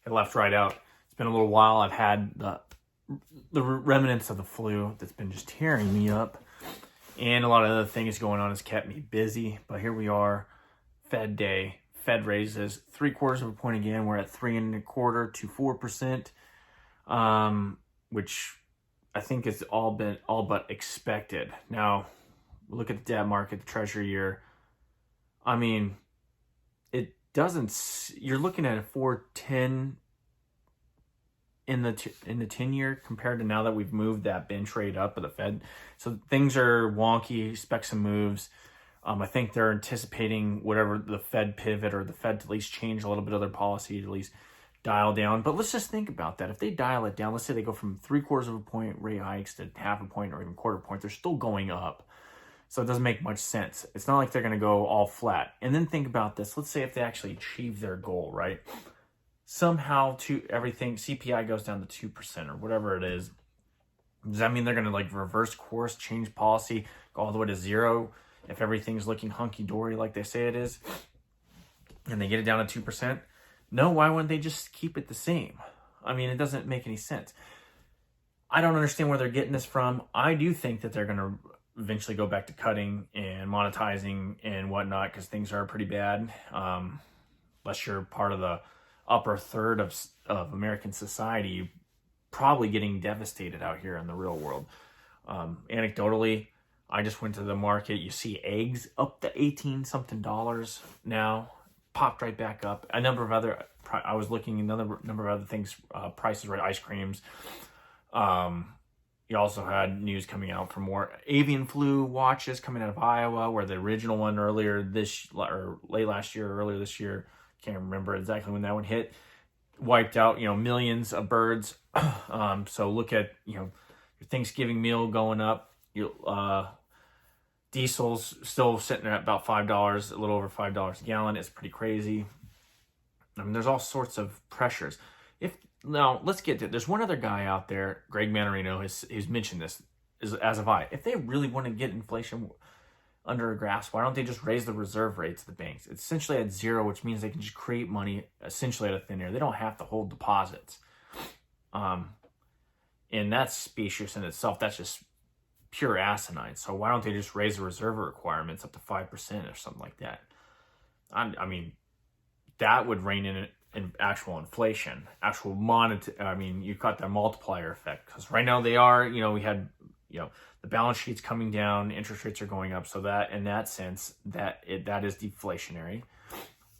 It left right out. It's been a little while. I've had the remnants of the flu that's been just tearing me up. And a lot of other things going on has kept me busy. But here we are, Fed day. Fed raises 3/4 of a point again. We're at 3.25 to 4%, which I think is all but expected. Now, look at the debt market, the Treasury year. I mean, it doesn't. You're looking at a 4.10 in the 10-year compared to now that we've moved that bench rate up of the Fed. So things are wonky. Expect some moves. I think they're anticipating whatever the Fed pivot or the Fed to at least change a little bit of their policy to at least dial down. But let's just think about that. If they dial it down, let's say they go from 3/4 of a point rate hikes to 1/2 a point or even 1/4 point, they're still going up. So it doesn't make much sense. It's not like they're going to go all flat. And then think about this. Let's say if they actually achieve their goal, right? Somehow everything, CPI goes down to 2% or whatever it is. Does that mean they're going to like reverse course, change policy, go all the way to 0 if everything's looking hunky-dory like they say it is, and they get it down to 2%? No, why wouldn't they just keep it the same? I mean, it doesn't make any sense. I don't understand where they're getting this from. I do think that they're going to eventually go back to cutting and monetizing and whatnot because things are pretty bad. Unless you're part of the upper third of American society, probably getting devastated out here in the real world. Anecdotally, I just went to the market. You see eggs up to 18 something dollars now, popped right back up. A number of other, I was looking at another number of other things, prices, right? Ice creams. You also had news coming out for more avian flu watches coming out of Iowa, where the original one earlier late last year, or earlier this year, can't remember exactly when that one hit, wiped out, millions of birds. So look at, your Thanksgiving meal going up. Diesel's still sitting at about $5, a little over $5 a gallon. It's pretty crazy. I mean, there's all sorts of pressures. Now, let's get to it. There's one other guy out there, Greg Manarino, who's mentioned this, as have I. If they really want to get inflation under a grasp, why don't they just raise the reserve rates of the banks? It's essentially at 0, which means they can just create money essentially out of thin air. They don't have to hold deposits. And that's specious in itself. That's just pure asinine. So why don't they just raise the reserve requirements up to 5% or something like that? I mean, that would rein in actual inflation, actual monetary. I mean, you've got that multiplier effect because right now they are, we had, the balance sheet's coming down, interest rates are going up. So that, in that sense, that is deflationary.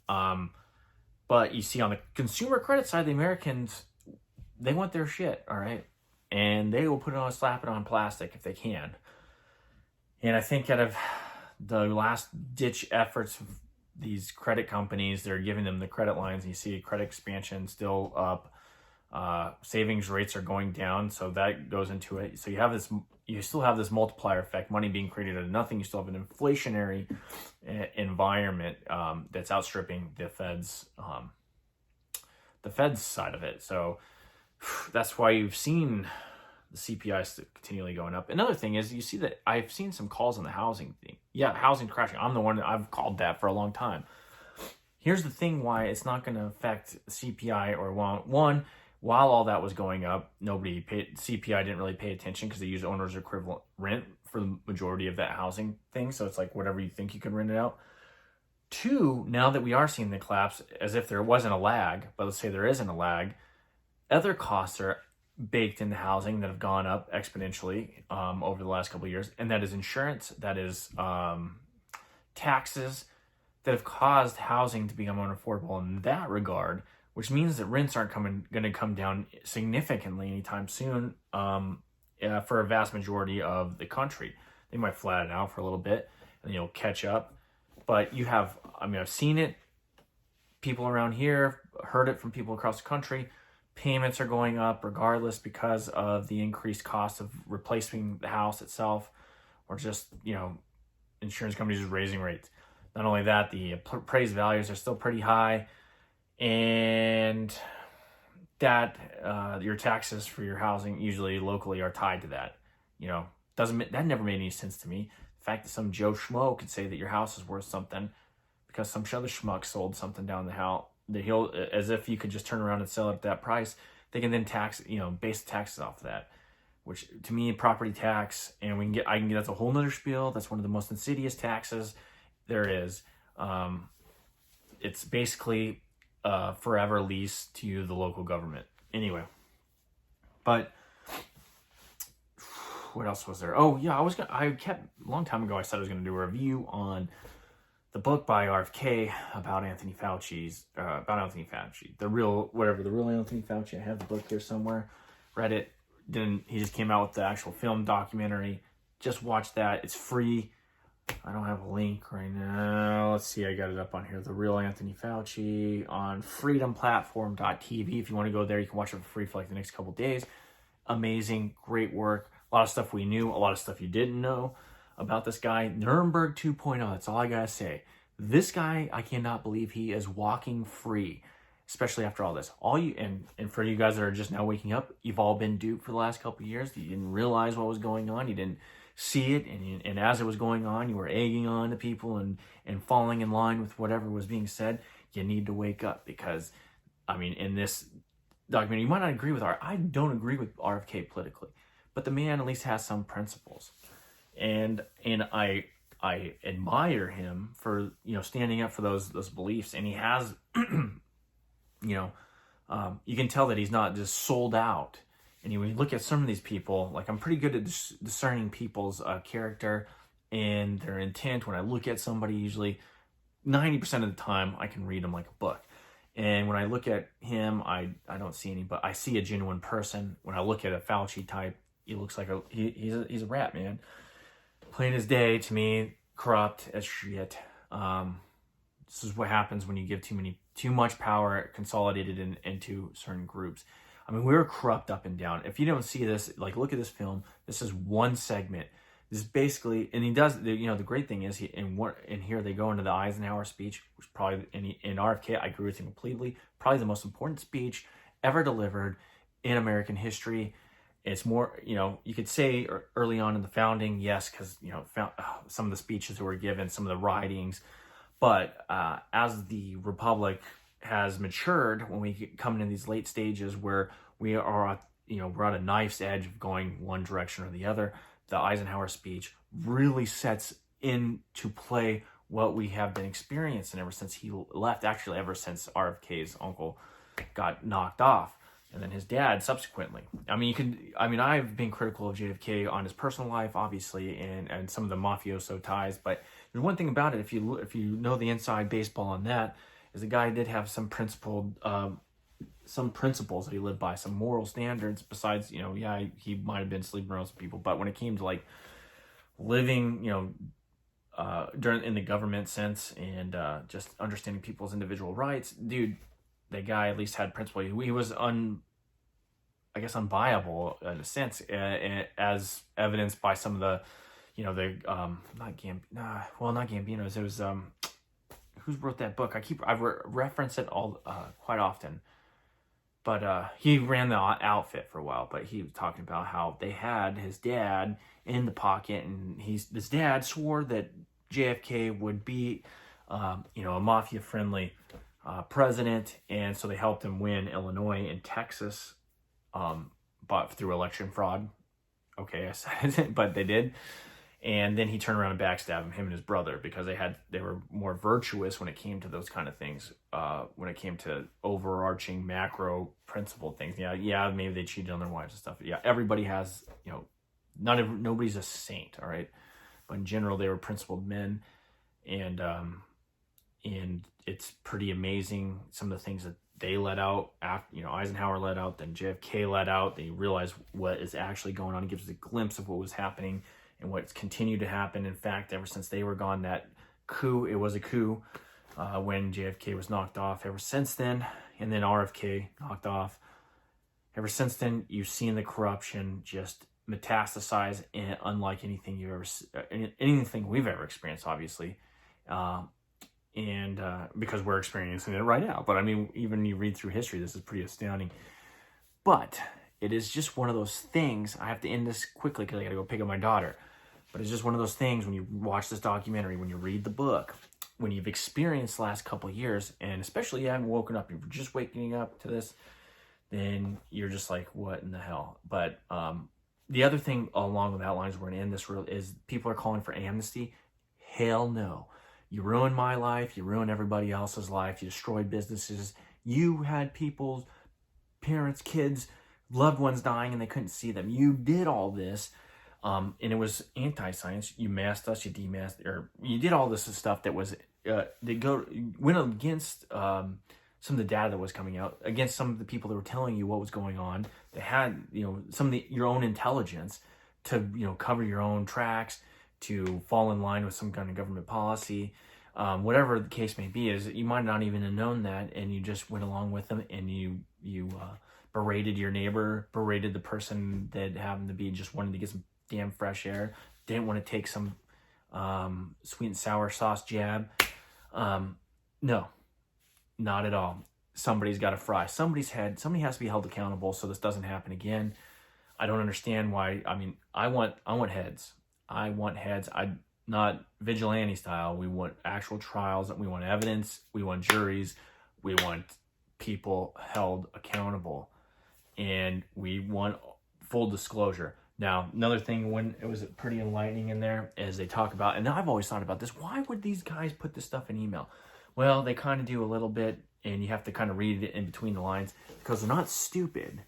But you see on the consumer credit side, the Americans, they want their shit, all right? And they will slap it on plastic if they can. And I think out of the last ditch efforts of these credit companies, they're giving them the credit lines, and you see credit expansion still up. Savings rates are going down, so that goes into it. So you still have this multiplier effect, money being created out of nothing. You still have an inflationary environment that's outstripping the Fed's side of it. So that's why you've seen the CPI continually going up. Another thing is you see that I've seen some calls on the housing thing. Yeah, housing crashing. I'm the one that I've called that for a long time. Here's the thing why it's not going to affect CPI or one. While all that was going up, CPI didn't really pay attention because they use owner's equivalent rent for the majority of that housing thing. So it's like whatever you think you can rent it out. 2, now that we are seeing the collapse, as if there wasn't a lag, but let's say there isn't a lag, other costs are baked into housing that have gone up exponentially over the last couple of years. And that is insurance, that is taxes that have caused housing to become unaffordable in that regard, which means that rents aren't going to come down significantly anytime soon for a vast majority of the country. They might flatten out for a little bit and you'll catch up. But I've seen it. People around here heard it from people across the country. Payments are going up regardless because of the increased cost of replacing the house itself, or just, insurance companies just raising rates. Not only that, the appraised values are still pretty high, and that your taxes for your housing usually locally are tied to that. That never made any sense to me. The fact that some Joe Schmo could say that your house is worth something because some other schmuck sold something down he'll, as if you could just turn around and sell it at that price. They can then base taxes off of that, which to me, property tax, and I can get, that's a whole nother spiel. That's one of the most insidious taxes there is. It's basically forever lease to the local government. Anyway, but what else was there? Oh yeah, a long time ago I said I was gonna do a review on the book by RFK about Anthony Fauci, the real Anthony Fauci. I have the book here somewhere. Read it. He just came out with the actual film documentary. Just watch that. It's free. I don't have a link right now. Let's see. I got it up on here. The Real Anthony Fauci on freedomplatform.tv. If you want to go there, you can watch it for free for like the next couple days. Amazing. Great work. A lot of stuff we knew. A lot of stuff you didn't know about this guy. Nuremberg 2.0. That's all I got to say. This guy, I cannot believe he is walking free, especially after all this. And for you guys that are just now waking up, you've all been duped for the last couple of years. You didn't realize what was going on. You didn't see it, and as it was going on, you were egging on to people and falling in line with whatever was being said. You need to wake up, because, I mean, in this documentary, you might not agree with I don't agree with RFK politically, but the man at least has some principles, and I admire him for standing up for those beliefs, and he has you can tell that he's not just sold out. And when you look at some of these people, like, I'm pretty good at discerning people's character and their intent. When I look at somebody, usually 90% of the time, I can read them like a book. And when I look at him, I don't see any, but I see a genuine person. When I look at a Fauci type, he looks like he's a rat, man. Plain as day to me, corrupt as shit. This is what happens when you give too much power consolidated into certain groups. I mean, we're corrupt up and down. If you don't see this, like, look at this film. This is one segment. This is basically, and he does, the great thing is, in here they go into the Eisenhower speech, which probably, in RFK, I agree with him completely, probably the most important speech ever delivered in American history. It's more, you could say early on in the founding, yes, because, some of the speeches that were given, some of the writings, but as the Republic has matured, when we come into these late stages where we are, we're at a knife's edge of going one direction or the other, the Eisenhower speech really sets into play what we have been experiencing ever since he left, actually ever since RFK's uncle got knocked off, and then his dad subsequently. I mean, I've been critical of JFK on his personal life, obviously, and some of the mafioso ties, but there's one thing about it, if you know the inside baseball on that, is the guy did have some principled, some principles that he lived by, some moral standards. Besides, he might have been sleeping around some people, but when it came to like living, in the government sense and just understanding people's individual rights, dude, the guy at least had principle. He was unviable in a sense, as evidenced by some of the, not Gambino's. It was who wrote that book? I reference it all quite often, but he ran the outfit for a while. But he was talking about how they had his dad in the pocket, and his dad swore that JFK would be, a mafia-friendly president, and so they helped him win Illinois and Texas, but through election fraud. Okay, I said it, but they did. And then he turned around and backstabbed him and his brother, because they were more virtuous when it came to those kind of things. When it came to overarching macro principle things, maybe they cheated on their wives and stuff. Yeah, everybody has, nobody's a saint, all right. But in general, they were principled men, and it's pretty amazing some of the things that they let out after, Eisenhower let out, then JFK let out. They realized what is actually going on. It gives us a glimpse of what was happening and what's continued to happen. In fact, ever since they were gone, that coup, it was a coup when JFK was knocked off. Ever since then, and then RFK knocked off, ever since then, you've seen the corruption just metastasize, unlike anything we've ever experienced, obviously. Because we're experiencing it right now. But I mean, even you read through history, this is pretty astounding. But it is just one of those things. I have to end this quickly because I got to go pick up my daughter. But it's just one of those things when you watch this documentary, when you read the book, when you've experienced the last couple of years, and especially you haven't woken up, you're just waking up to this, then you're just like, what in the hell? But the other thing along that lines we're going to end this real is people are calling for amnesty. Hell no. You ruined my life. You ruined everybody else's life. You destroyed businesses. You had people's parents, kids, loved ones dying and they couldn't see them. You did all this. And it was anti-science. You masked us, you demasked, or you did all this stuff that was, went against some of the data that was coming out, against some of the people that were telling you what was going on. They had, some of your own intelligence to, cover your own tracks, to fall in line with some kind of government policy. Whatever the case may be, is you might not even have known that, and you just went along with them, and you berated your neighbor, berated the person that happened to be just wanting to get some damn fresh air, didn't want to take some sweet and sour sauce jab. No, not at all. Somebody's got to fry somebody's head. Somebody has to be held accountable so this doesn't happen again. I don't understand why. I mean, I want heads. I want heads. Not vigilante style. We want actual trials. We want evidence. We want juries. We want people held accountable, and we want full disclosure. Now, another thing, when it was pretty enlightening in there, is they talk about, and I've always thought about this, why would these guys put this stuff in email? Well, they kind of do a little bit, and you have to kind of read it in between the lines, because they're not stupid.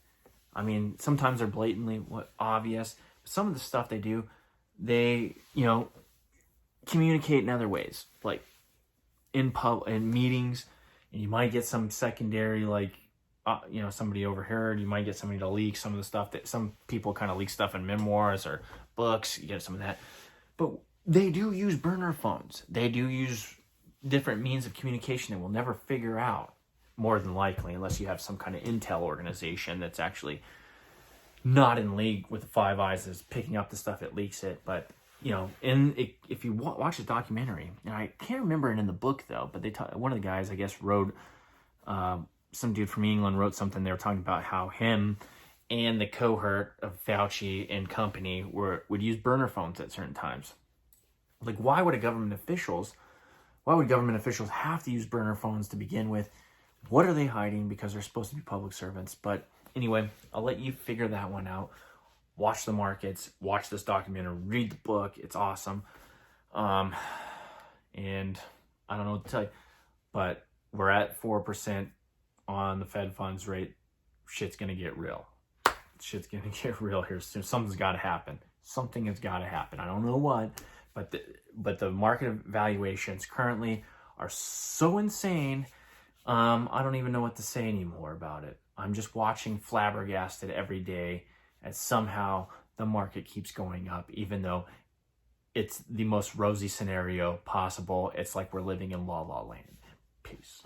I mean, sometimes they're blatantly obvious. Some of the stuff they do, they, communicate in other ways, like in meetings, and you might get some secondary, like, somebody overheard. You might get somebody to leak some of the stuff that some people kind of leak stuff in memoirs or books. You get some of that. But they do use burner phones. They do use different means of communication that we'll never figure out, more than likely, unless you have some kind of intel organization that's actually not in league with the Five Eyes that's picking up the stuff that leaks it. But, if you watch the documentary, and I can't remember it in the book, though, but one of the guys, I guess, wrote... some dude from England wrote something. They were talking about how him and the cohort of Fauci and company would use burner phones at certain times. Like, why would government officials have to use burner phones to begin with? What are they hiding? Because they're supposed to be public servants. But anyway, I'll let you figure that one out. Watch the markets, watch this documentary, read the book. It's awesome. And I don't know what to tell you, but we're at 4% on the Fed funds rate. Shit's going to get real. Shit's going to get real here soon. Something's got to happen. Something has got to happen. I don't know what, but the market valuations currently are so insane. I don't even know what to say anymore about it. I'm just watching flabbergasted every day as somehow the market keeps going up, even though it's the most rosy scenario possible. It's like we're living in La La Land. Peace.